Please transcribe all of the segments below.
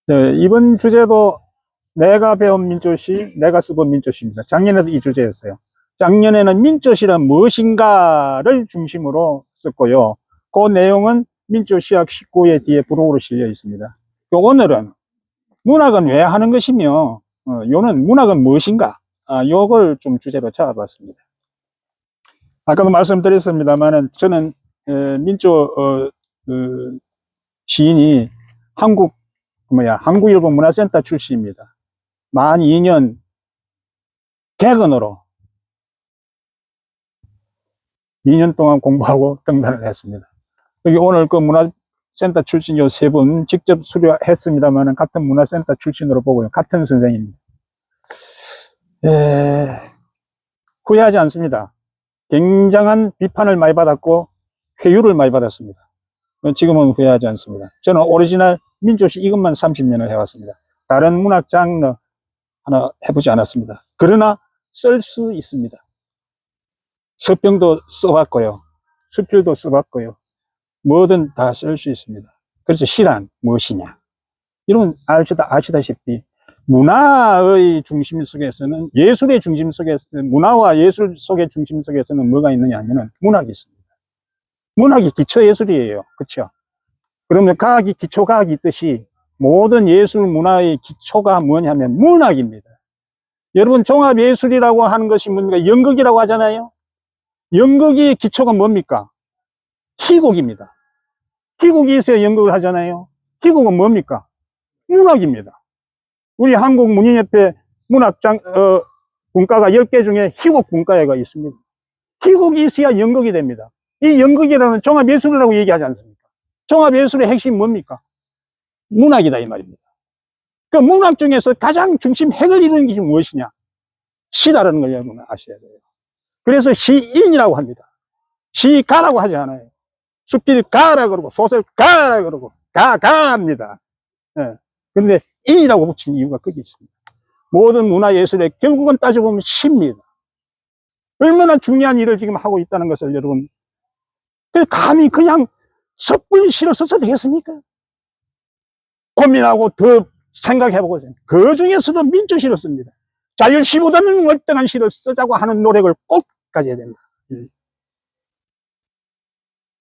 네, 이번 주제도 내가 배운 민초시, 내가 써본 민초시입니다. 작년에도 이 주제였어요. 작년에는 민초시란 무엇인가를 중심으로 썼고요. 그 내용은 민초시약 19회 뒤에 부록으로 실려 있습니다. 오늘은 문학은 왜 하는 것이며, 요는 문학은 무엇인가? 요걸 좀 주제로 잡아봤습니다. 아까도 말씀드렸습니다만은 저는 민초 시인이 한국일보 문화센터 출신입니다. 만 2년 객언으로 2년 동안 공부하고 등단을 했습니다. 여기 오늘 그 문화센터 출신 요 세 분 직접 수료했습니다만 같은 문화센터 출신으로 보고요. 같은 선생입니다. 후회하지 않습니다. 굉장한 비판을 많이 받았고 회유를 많이 받았습니다. 지금은 후회하지 않습니다. 저는 오리지널 민초시 이것만 30년을 해왔습니다. 다른 문학 장르 하나 해보지 않았습니다. 그러나 쓸 수 있습니다. 서평도 써봤고요. 수필도 써봤고요. 뭐든 다 쓸 수 있습니다. 그래서 시란 무엇이냐? 이런 아시다시피 문화의 중심 속에서는 예술의 중심 속에서 문화와 예술 속의 중심 속에서는 뭐가 있느냐 하면은 문학이 있습니다. 문학이 기초 예술이에요. 그렇죠? 그러면 과학이 기초 과학이 있듯이 모든 예술 문화의 기초가 뭐냐면 문학입니다. 여러분 종합예술이라고 하는 것이 뭡니까? 연극이라고 하잖아요. 연극의 기초가 뭡니까? 희곡입니다. 희곡이 있어야 연극을 하잖아요. 희곡은 뭡니까? 문학입니다. 우리 한국문인협회 문과가 10개 중에 희곡 분과회가 있습니다. 희곡이 있어야 연극이 됩니다. 이 연극이라는 종합예술이라고 얘기하지 않습니까? 종합예술의 핵심이 뭡니까? 문학이다 이 말입니다. 그 문학 중에서 가장 중심 핵을 이루는 것이 무엇이냐? 시다라는 걸 여러분 아셔야 돼요. 그래서 시인이라고 합니다. 시가라고 하지 않아요. 수필가라 그러고 소설가라 그러고 가합니다. 예. 근데 인이라고 붙인 이유가 거기 있습니다. 모든 문화예술의 결국은 따져보면 시입니다. 얼마나 중요한 일을 지금 하고 있다는 것을 여러분 감히 그냥 섣불리 시를 써서 되겠습니까? 고민하고 더 생각해보고 그 중에서도 민초시를 씁니다. 자율시보다는 월등한 시를 쓰자고 하는 노력을 꼭 가져야 된다.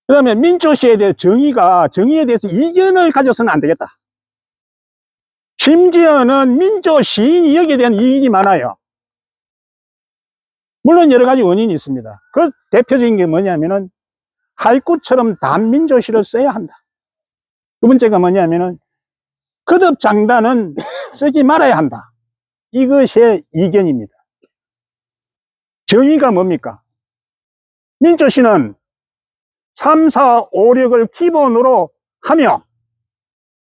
그 다음에 민초시에 대해 정의에 대해서 이견을 가져서는 안 되겠다. 심지어는 민초 시인이 여기에 대한 이견이 많아요. 물론 여러 가지 원인이 있습니다. 그 대표적인 게 뭐냐면은 하이쿠처럼 단민초시를 써야 한다. 두 번째가 뭐냐면은 거듭장단은 쓰지 말아야 한다. 이것이 이견입니다. 정의가 뭡니까? 민초시는 3, 4, 5, 6을 기본으로 하며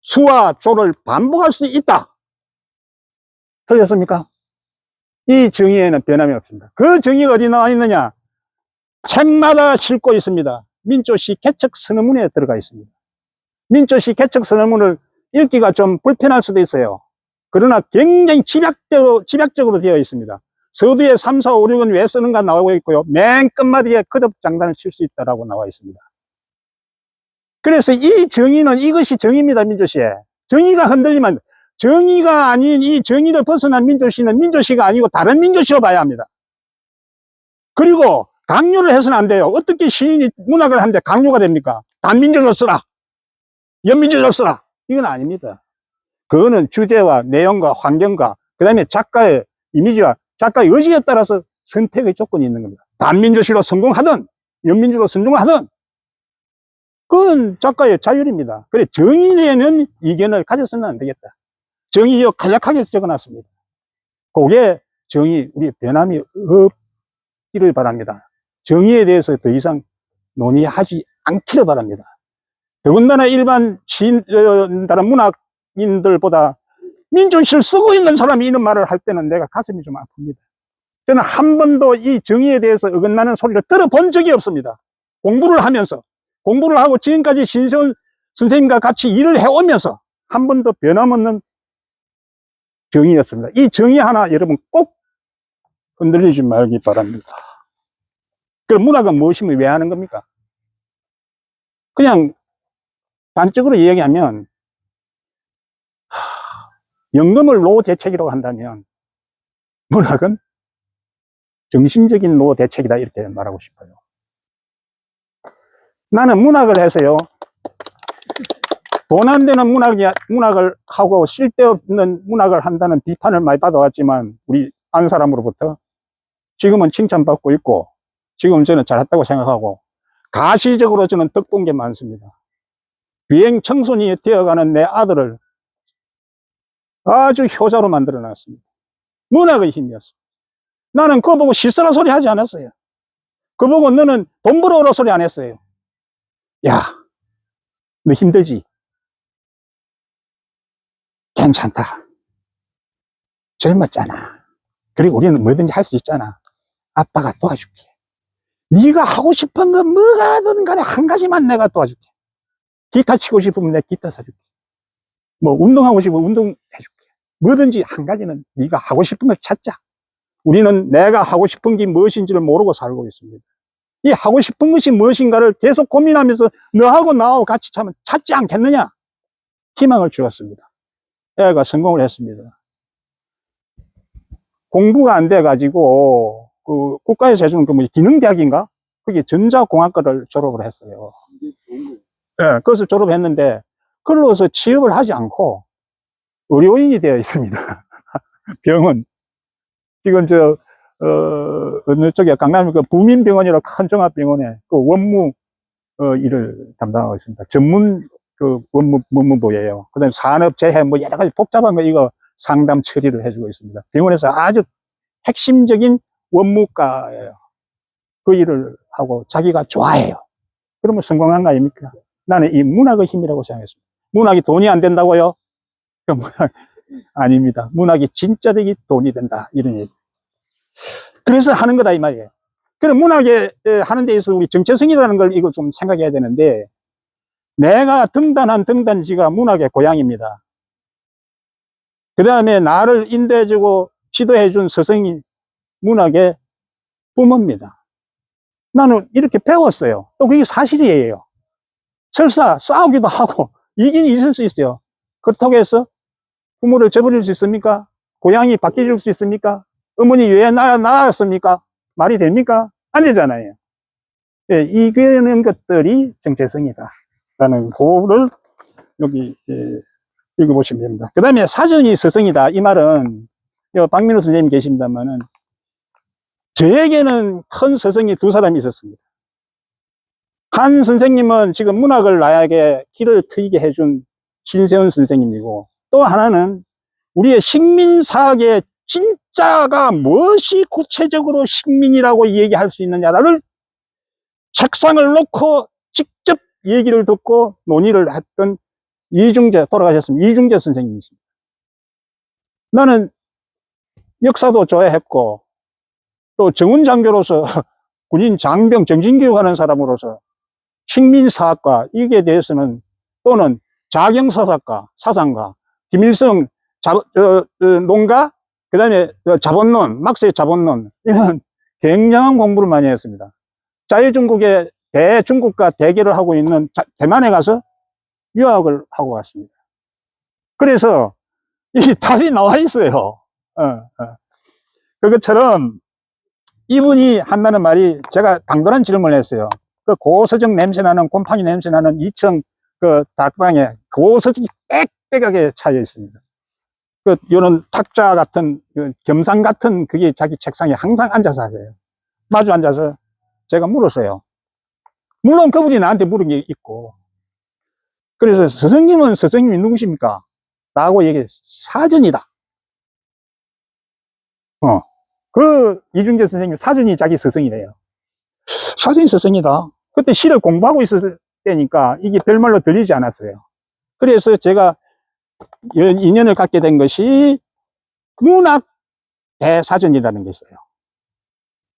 수와 조를 반복할 수 있다. 틀렸습니까? 이 정의에는 변함이 없습니다. 그 정의가 어디 나와 있느냐? 책마다 싣고 있습니다. 민초시 개척선언문에 들어가 있습니다. 민초시 개척선언문을 읽기가 좀 불편할 수도 있어요. 그러나 굉장히 집약적으로 되어 있습니다. 서두에 3, 4, 5, 6은 왜 쓰는가 나오고 있고요. 맨 끝마디에 거듭장단을 칠 수 있다라고 나와 있습니다. 그래서 이 정의는 이것이 정의입니다. 민초시에. 정의가 흔들리면 정의가 아닌 이 정의를 벗어난 민초시는 민초시가 아니고 다른 민초시로 봐야 합니다. 그리고 강요를 해서는 안 돼요. 어떻게 시인이 문학을 하는데 강요가 됩니까? 단민초를 쓰라. 연민초를 쓰라. 이건 아닙니다. 그거는 주제와 내용과 환경과 그 다음에 작가의 이미지와 작가의 의지에 따라서 선택의 조건이 있는 겁니다. 단민초시로 성공하든 연민초로 성공하든 그건 작가의 자율입니다. 그래 정의에는 이견을 가져서는 안 되겠다. 정의요 간략하게 적어놨습니다. 그게 정의 우리 변함이 없기를 바랍니다. 정의에 대해서 더 이상 논의하지 않기를 바랍니다. 더군다나 일반 다른 문학인들보다 민초시를 쓰고 있는 사람이 이런 말을 할 때는 내가 가슴이 좀 아픕니다. 저는 한 번도 이 정의에 대해서 어긋나는 소리를 들어본 적이 없습니다. 공부를 하고 지금까지 신세원 선생님과 같이 일을 해오면서 한 번도 변함없는 정의였습니다. 이 정의 하나 여러분 꼭 흔들리지 말기 바랍니다. 그럼 문학은 무엇이며 왜 하는 겁니까? 그냥 단적으로 이야기하면 연금을 노대책이라고 한다면 문학은 정신적인 노대책이다 이렇게 말하고 싶어요. 나는 문학을 해서요, 돈 안 되는 문학을 하고 쓸데없는 문학을 한다는 비판을 많이 받아왔지만 우리 아는 사람으로부터 지금은 칭찬받고 있고 지금 저는 잘했다고 생각하고 가시적으로 저는 덕본 게 많습니다. 비행 청소년이 되어가는 내 아들을 아주 효자로 만들어 놨습니다. 문학의 힘이었습니다. 나는 그거 보고 시쓰라 소리 하지 않았어요. 그거 보고 너는 돈 벌어오라 소리 안 했어요. 야, 너 힘들지? 괜찮다. 젊었잖아. 그리고 우리는 뭐든지 할 수 있잖아. 아빠가 도와줄게. 네가 하고 싶은 건 뭐가든 간에 한 가지만 내가 도와줄게. 기타 치고 싶으면 내가 기타 사줄게. 뭐 운동하고 싶으면 운동해줄게. 뭐든지 한 가지는 네가 하고 싶은 걸 찾자. 우리는 내가 하고 싶은 게 무엇인지를 모르고 살고 있습니다. 이 하고 싶은 것이 무엇인가를 계속 고민하면서 너하고 나하고 같이 찾지 않겠느냐? 희망을 주었습니다. 애가 성공을 했습니다. 공부가 안 돼가지고 그 국가에서 해주는 그 뭐 기능대학인가? 그게 전자공학과를 졸업을 했어요. 네, 그것을 졸업했는데 그걸로서 취업을 하지 않고 의료인이 되어 있습니다. 병원. 지금 어느 쪽에 강남 그 부민병원이라고 큰 종합병원에 그 원무 일을 담당하고 있습니다. 전문 그 원무부예요. 그 다음에 산업재해 뭐 여러 가지 복잡한 거 이거 상담 처리를 해주고 있습니다. 병원에서 아주 핵심적인 원무과예요. 그 일을 하고 자기가 좋아해요. 그러면 성공한 거 아닙니까? 나는 이 문학의 힘이라고 생각했습니다. 문학이 돈이 안 된다고요? 그 문학 아닙니다. 문학이 진짜되게 돈이 된다 이런 얘기. 그래서 하는 거다 이 말이에요. 그럼 문학에 하는 데 있어서 우리 정체성이라는 걸 이거 좀 생각해야 되는데 내가 등단한 등단지가 문학의 고향입니다. 그 다음에 나를 인도해주고 지도해준 스승이 문학의 부모입니다. 나는 이렇게 배웠어요. 또 그게 사실이에요. 설사 싸우기도 하고 이긴 있을 수 있어요. 그렇다고 해서 부모를 저버릴 수 있습니까? 고향이 바뀌어줄 수 있습니까? 어머니 왜 나왔습니까? 말이 됩니까? 안 되잖아요. 예, 이거는 것들이 정체성이다. 라는 거를 여기 읽어보시면 됩니다. 그 다음에 사전이 스승이다. 이 말은 박민호 선생님 계십니다만은 저에게는 큰 스승이 두 사람이 있었습니다. 한 선생님은 지금 문학을 나에게 길을 트이게 해준 신세훈 선생님이고 또 하나는 우리의 식민사학의 진짜가 무엇이 구체적으로 식민이라고 얘기할 수 있느냐를 책상을 놓고 직접 얘기를 듣고 논의를 했던 돌아가셨습니다. 이중재 선생님이십니다. 나는 역사도 좋아했고 또 정훈장교로서 군인 장병 정신교육하는 사람으로서 식민사학과 이게 대해서는 또는 자경사학과 사상가 김일성 농가 그 다음에 자본론 막스의 자본론 이런 굉장한 공부를 많이 했습니다. 자유중국의 대중국과 대결을 하고 있는 대만에 가서 유학을 하고 왔습니다. 그래서 이 답이 나와 있어요. 그것처럼 이분이 한다는 말이 제가 당돌한 질문을 했어요. 그 고서적 냄새나는 곰팡이 냄새나는 2층 그 다락방에 고서적이 빽빽하게 차여 있습니다. 그 요런 탁자 같은 겸상 같은 그게 자기 책상에 항상 앉아서 하세요. 마주 앉아서 제가 물었어요. 물론 그분이 나한테 물은 게 있고 그래서 스승님은 스승님이 누구십니까? 라고 얘기했어요. 사전이다. 그 이중재 선생님 사전이 자기 스승이래요. 사전이 스승이다. 그때 시를 공부하고 있을 때니까 이게 별말로 들리지 않았어요. 그래서 제가 인연을 갖게 된 것이 문학 대사전이라는 게 있어요.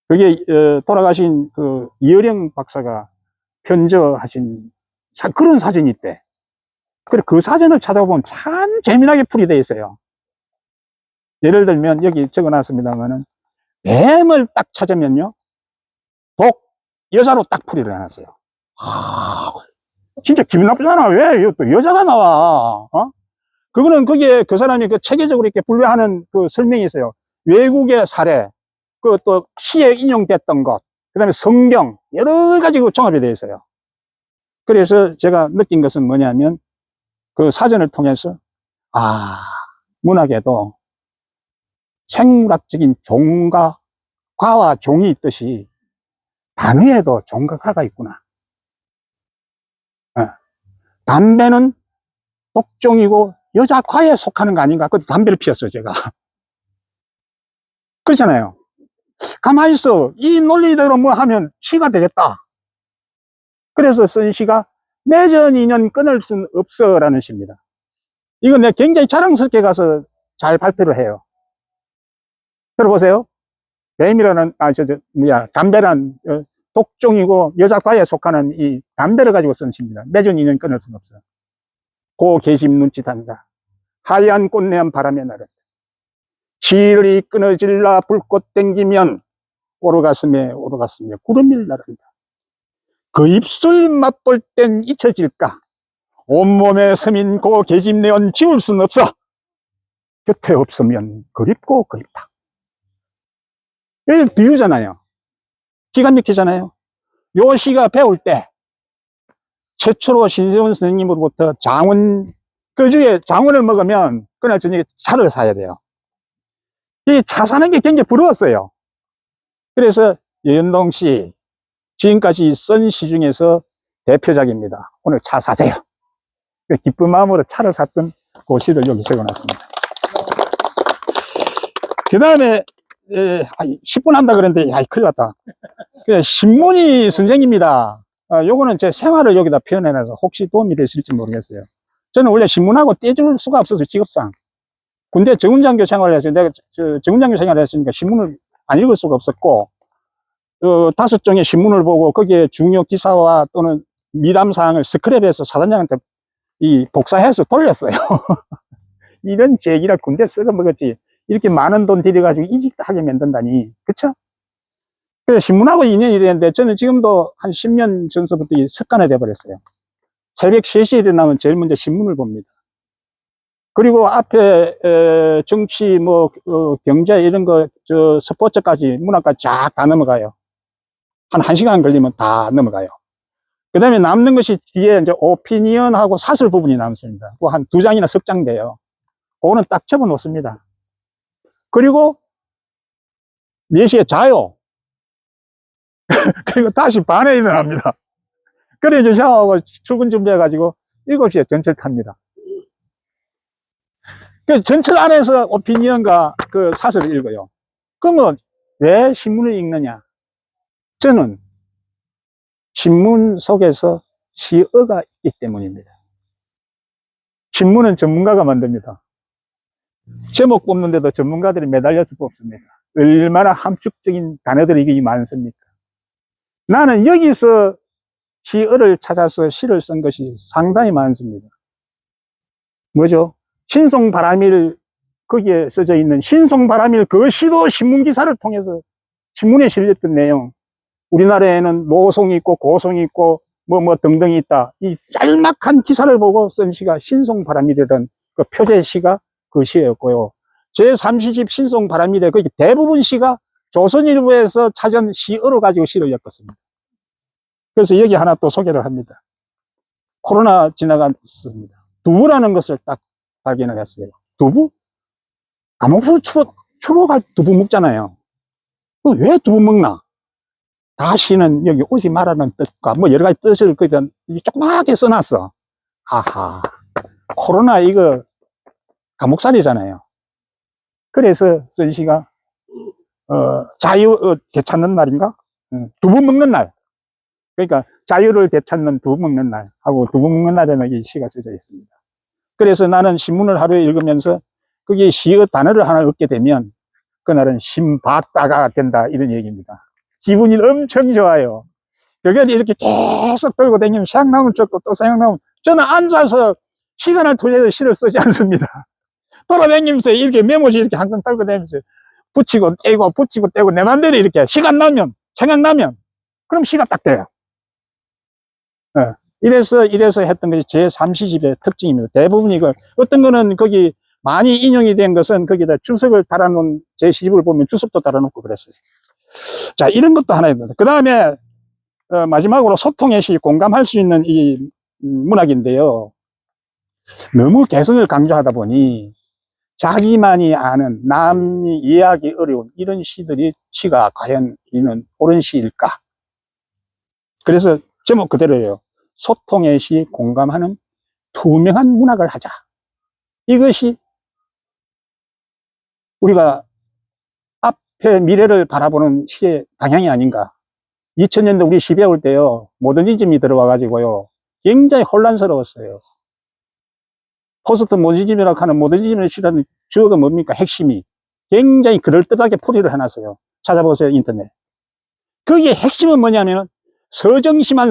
그게 돌아가신 그 이어령 박사가 편저하신 그런 사전이 있대. 그래 그 사전을 찾아보면 참 재미나게 풀이되어 있어요. 예를 들면 여기 적어놨습니다만은 뱀을 딱 찾으면요 독 여자로 딱 풀이를 해놨어요. 진짜 기분 나쁘잖아. 왜 또 여자가 나와? 그거는 거기에 그 사람이 그 체계적으로 이렇게 분류하는 그 설명이 있어요. 외국의 사례, 그 또 시에 인용됐던 것, 그 다음에 성경, 여러 가지 그 종합이 되어 있어요. 그래서 제가 느낀 것은 뭐냐면 그 사전을 통해서, 아, 문학에도 생물학적인 종과 과와 종이 있듯이 단어에도 종과 과가 있구나. 담배는 독종이고 여자 과에 속하는 거 아닌가? 그때 담배를 피웠어요, 제가. 그렇잖아요. 가만히 있어. 이 논리대로 뭐 하면 시가 되겠다. 그래서 쓴 시가 맺은 인연 끊을 순 없어 라는 시입니다. 이건 내가 굉장히 자랑스럽게 가서 잘 발표를 해요. 들어보세요. 뱀이라는, 담배란 독종이고 여자과에 속하는 이 담배를 가지고 쓴 시입니다. 맺은 인연 끊을 순 없어. 고 계심 눈짓한다. 하얀 꽃내한 바람에 나른다. 실이 끊어질라 불꽃 땡기면 오르가슴에 구름이 나른다. 그 입술 맛볼 땐 잊혀질까? 온몸에 스민 고 계집내온 지울 순 없어. 곁에 없으면 그립고 그립다. 이게 비유잖아요. 기가 막히잖아요. 요 시가 배울 때 최초로 신세원 선생님으로부터 장원, 그 주에 장원을 먹으면 그날 저녁에 차를 사야 돼요. 이 차 사는 게 굉장히 부러웠어요. 그래서 여연동 씨, 지금까지 쓴 시 중에서 대표작입니다. 오늘 차 사세요. 기쁜 마음으로 차를 샀던 그 시를 여기 적어놨습니다. 그 다음에 10분 한다 그랬는데 큰일 났다. 신문이 선생입니다. 요거는 제 생활을 여기다 표현해놔서 혹시 도움이 되실지 모르겠어요. 저는 원래 신문하고 떼줄 수가 없어서 직업상 군대 정훈장교 생활을 해서 내가 정훈장교 생활을 했으니까 신문을 안 읽을 수가 없었고 5종의 신문을 보고 거기에 중요 기사와 또는 미담사항을 스크랩해서 사단장한테 복사해서 돌렸어요. 이런 제기를 군대 썩어먹었지. 이렇게 많은 돈 들여가지고 이직하게 만든다니. 그쵸? 그래서 신문하고 인연이 되는데 저는 지금도 한 10년 전서부터 습관이 돼버렸어요. 새벽 3시에 일어나면 제일 먼저 신문을 봅니다. 그리고 앞에 정치, 경제 이런 거, 스포츠까지, 문화까지 쫙 다 넘어가요. 한 1시간 걸리면 다 넘어가요. 그 다음에 남는 것이 뒤에 이제 오피니언하고 사설 부분이 남습니다. 그거 한 2장이나 3장 돼요. 그거는 딱 접어 놓습니다. 그리고 4시에 자요. 그리고 다시 반에 일어납니다. 그래 이제 샤워하고 출근 준비해가지고 7시에 전철 탑니다. 그 전철 안에서 오피니언과 그 사설을 읽어요. 그러면 왜 신문을 읽느냐? 저는 신문 속에서 시어가 있기 때문입니다. 신문은 전문가가 만듭니다. 제목 뽑는데도 전문가들이 매달려서 뽑습니다. 얼마나 함축적인 단어들이 이게 많습니까? 나는 여기서 시어를 찾아서 시를 쓴 것이 상당히 많습니다. 뭐죠? 신송바람일, 거기에 써져 있는 신송바람일 그 시도 신문기사를 통해서 신문에 실렸던 내용, 우리나라에는 노송이 있고 고송이 있고 등등이 있다. 이 짤막한 기사를 보고 쓴 시가 신송바람일이라는 그 표제 시가 그 시였고요. 제3시집 신송바람일에 거기 대부분 시가 조선일보에서 찾은 시어로 가지고 시를 엮었습니다. 그래서 여기 하나 또 소개를 합니다. 코로나 지나갔습니다. 두부라는 것을 딱 발견을 했어요. 두부? 감옥수 추록할 두부 먹잖아요. 왜 두부 먹나? 다시는 여기 오지 말라는 뜻과 여러 가지 뜻을 그냥 조그맣게 써놨어. 아하. 코로나 이거 감옥살이잖아요. 그래서 쓴 시가, 자유, 되찾는 날인가? 두부 먹는 날. 그러니까 자유를 되찾는 두부 먹는 날 하고 두부 먹는 날에는 이 시가 써져 있습니다. 그래서 나는 신문을 하루에 읽으면서 거기에 시의 단어를 하나 얻게 되면 그날은 신받다가 된다 이런 얘기입니다. 기분이 엄청 좋아요. 여기를 이렇게 계속 들고 다니면 생각나면 적고 또 생각나면 저는 앉아서 시간을 투자해서 시를 쓰지 않습니다. 돌아다니면서 이렇게 메모지 이렇게 항상 들고 다니면서 붙이고 떼고 내 맘대로 이렇게 시간 나면 생각나면 그럼 시가 딱 돼요. 이래서 했던 것이 제3시집의 특징입니다. 대부분 이거, 어떤 거는 거기 많이 인용이 된 것은 거기다 주석을 달아놓은 제10을 보면 주석도 달아놓고 그랬어요. 자, 이런 것도 하나 있는데. 그 다음에, 마지막으로 소통의 시, 공감할 수 있는 이 문학인데요. 너무 개성을 강조하다 보니 자기만이 아는 남이 이해하기 어려운 이런 시가 과연 이는 옳은 시일까? 그래서 제목 그대로예요. 소통의 시, 공감하는 투명한 문학을 하자. 이것이 우리가 앞에 미래를 바라보는 시의 방향이 아닌가. 2000년대 우리 시 배울 때요, 모더니즘이 들어와가지고요, 굉장히 혼란스러웠어요. 포스트 모더니즘이라고 하는 모더니즘을 실현하는 주어가 뭡니까? 핵심이. 굉장히 그럴듯하게 풀이를 해놨어요. 찾아보세요, 인터넷. 거기에 핵심은 뭐냐면, 서정시만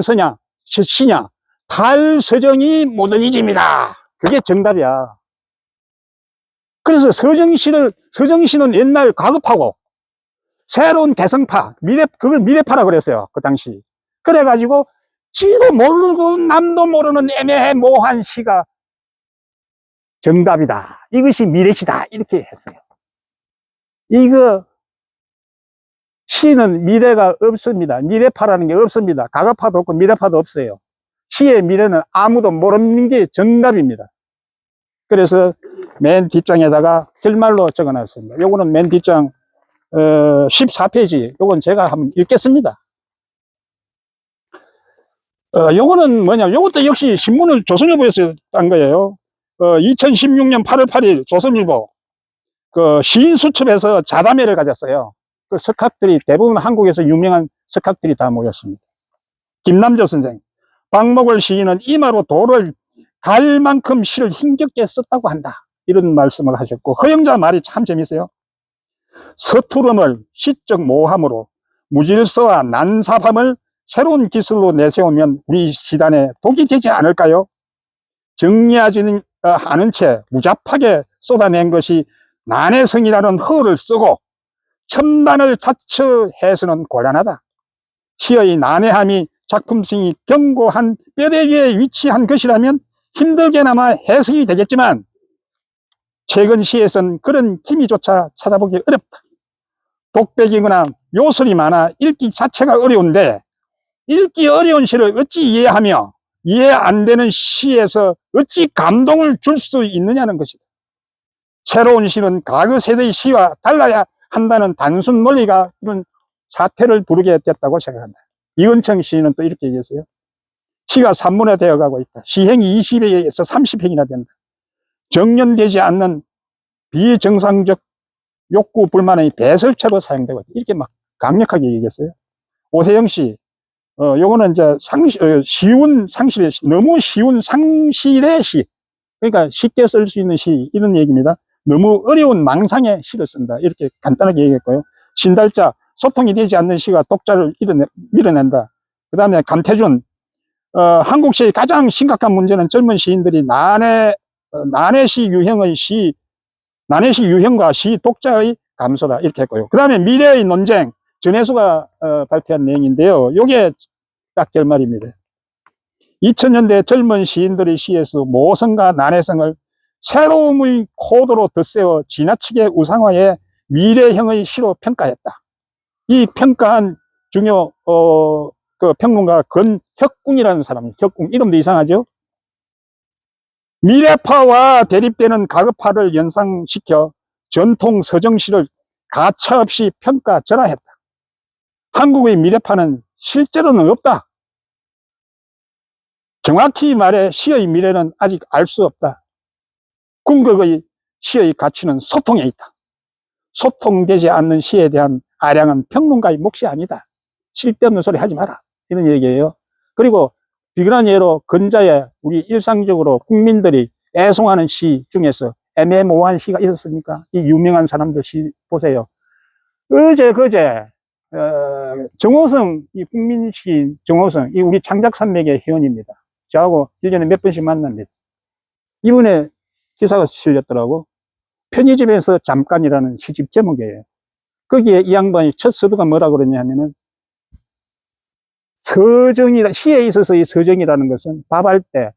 시냐, 탈서정이 모더니즘이다. 그게 정답이야. 그래서 서정시는 옛날 가급하고, 새로운 개성파, 그걸 미래파라 그랬어요. 그 당시. 그래가지고, 지도 모르고 남도 모르는 애매모호한 시가 정답이다. 이것이 미래시다. 이렇게 했어요. 이거, 시는 미래가 없습니다. 미래파라는 게 없습니다. 가가파도 없고 미래파도 없어요. 시의 미래는 아무도 모르는 게 정답입니다. 그래서 맨 뒷장에다가 결말로 적어 놨습니다. 요거는 맨 뒷장, 14페이지. 요건 제가 한번 읽겠습니다. 요거는 뭐냐. 요것도 역시 신문을 조선일보에서 딴 거예요. 2016년 8월 8일 조선일보, 시인수첩에서 자담회를 가졌어요. 그 석학들이, 대부분 한국에서 유명한 석학들이 다 모였습니다. 김남조 선생, 박목월 시인은 이마로 도를 갈 만큼 시를 힘겹게 썼다고 한다. 이런 말씀을 하셨고, 허영자 말이 참 재밌어요. 서투름을 시적 모함으로 무질서와 난삽함을 새로운 기술로 내세우면 우리 시단에 독이 되지 않을까요? 정리하지는 않은 채 무잡하게 쏟아낸 것이 난해성이라는 허를 쓰고 첨단을 자처해서는 곤란하다. 시의 난해함이 작품성이 견고한 뼈대 위에 위치한 것이라면 힘들게나마 해석이 되겠지만 최근 시에선 그런 기미조차 찾아보기 어렵다. 독백이거나 요설이 많아 읽기 자체가 어려운데 읽기 어려운 시를 어찌 이해하며 이해 안 되는 시에서 어찌 감동을 줄 수 있느냐는 것이다. 새로운 시는 과거 세대의 시와 달라야 한다는 단순 논리가 이런 사태를 부르게 됐다고 생각한다. 이은청 시인은 또 이렇게 얘기했어요. 시가 산문화되어 가고 있다. 시행이 20회에서 30행이나 된다. 정연되지 않는 비정상적 욕구 불만의 배설체로 사용되고 있다. 이렇게 막 강력하게 얘기했어요. 오세영 씨, 요거는 이제 쉬운 상실의 시, 너무 쉬운 상실의 시. 그러니까 쉽게 쓸 수 있는 시, 이런 얘기입니다. 너무 어려운 망상의 시를 쓴다. 이렇게 간단하게 얘기했고요. 신달자, 소통이 되지 않는 시가 독자를 밀어낸다. 그 다음에 감태준, 한국 시의 가장 심각한 문제는 젊은 시인들이 난해시 유형과 시 독자의 감소다. 이렇게 했고요. 그 다음에 미래의 논쟁, 전혜수가 발표한 내용인데요. 요게 딱 결말입니다. 2000년대 젊은 시인들의 시에서 모성과 난해성을 새로움의 코드로 덧세워 지나치게 우상화해 미래형의 시로 평가했다. 이 평가한 중요 그 평론가 건혁궁이라는 사람이, 혁궁 이름도 이상하죠. 미래파와 대립되는 가급파를 연상시켜 전통 서정시를 가차없이 평가절하했다. 한국의 미래파는 실제로는 없다. 정확히 말해 시의 미래는 아직 알 수 없다. 궁극의 시의 가치는 소통에 있다. 소통되지 않는 시에 대한 아량은 평론가의 몫이 아니다. 쓸데없는 소리 하지 마라. 이런 얘기예요. 그리고 비근한 예로 근자에 우리 일상적으로 국민들이 애송하는 시 중에서 애매모호한 시가 있었습니까? 이 유명한 사람들 시 보세요. 그제 정호성, 이 국민시인 정호성, 이 우리 창작산맥의 회원입니다. 저하고 1년에 몇 번씩 만납니다. 이번에 기사가 실렸더라고. 편의점에서 잠깐이라는 시집 제목이에요. 거기에 이 양반이 첫 서두가 뭐라 그러냐 하면은 서정이라, 시에 있어서의 서정이라는 것은 밥할 때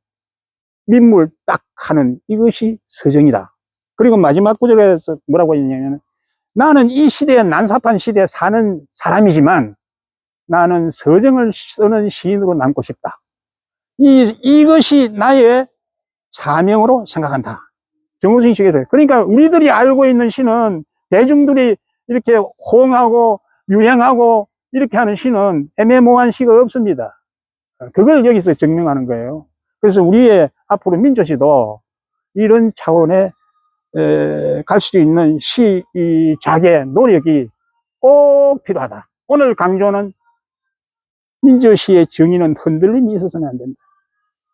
민물 딱 하는 이것이 서정이다. 그리고 마지막 구절에서 뭐라고 했냐면, 나는 이 시대에, 난삽한 시대에 사는 사람이지만 나는 서정을 쓰는 시인으로 남고 싶다. 이것이 나의 사명으로 생각한다. 정우승 시계를. 그러니까 우리들이 알고 있는 시는, 대중들이 이렇게 호응하고 유행하고 이렇게 하는 시는 애매모호한 시가 없습니다. 그걸 여기서 증명하는 거예요. 그래서 우리의 앞으로 민조시도 이런 차원에 갈 수 있는 시작의 노력이 꼭 필요하다. 오늘 강조는 민조시의 정의는 흔들림이 있어서는 안 된다.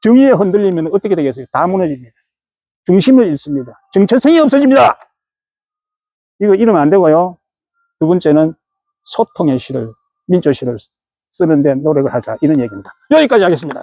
정의에 흔들리면 어떻게 되겠어요? 다 무너집니다. 중심을 잃습니다. 정체성이 없어집니다. 이거 이러면 안 되고요. 두 번째는 소통의 시를, 민조시를 쓰는데 노력을 하자. 이런 얘기입니다. 여기까지 하겠습니다.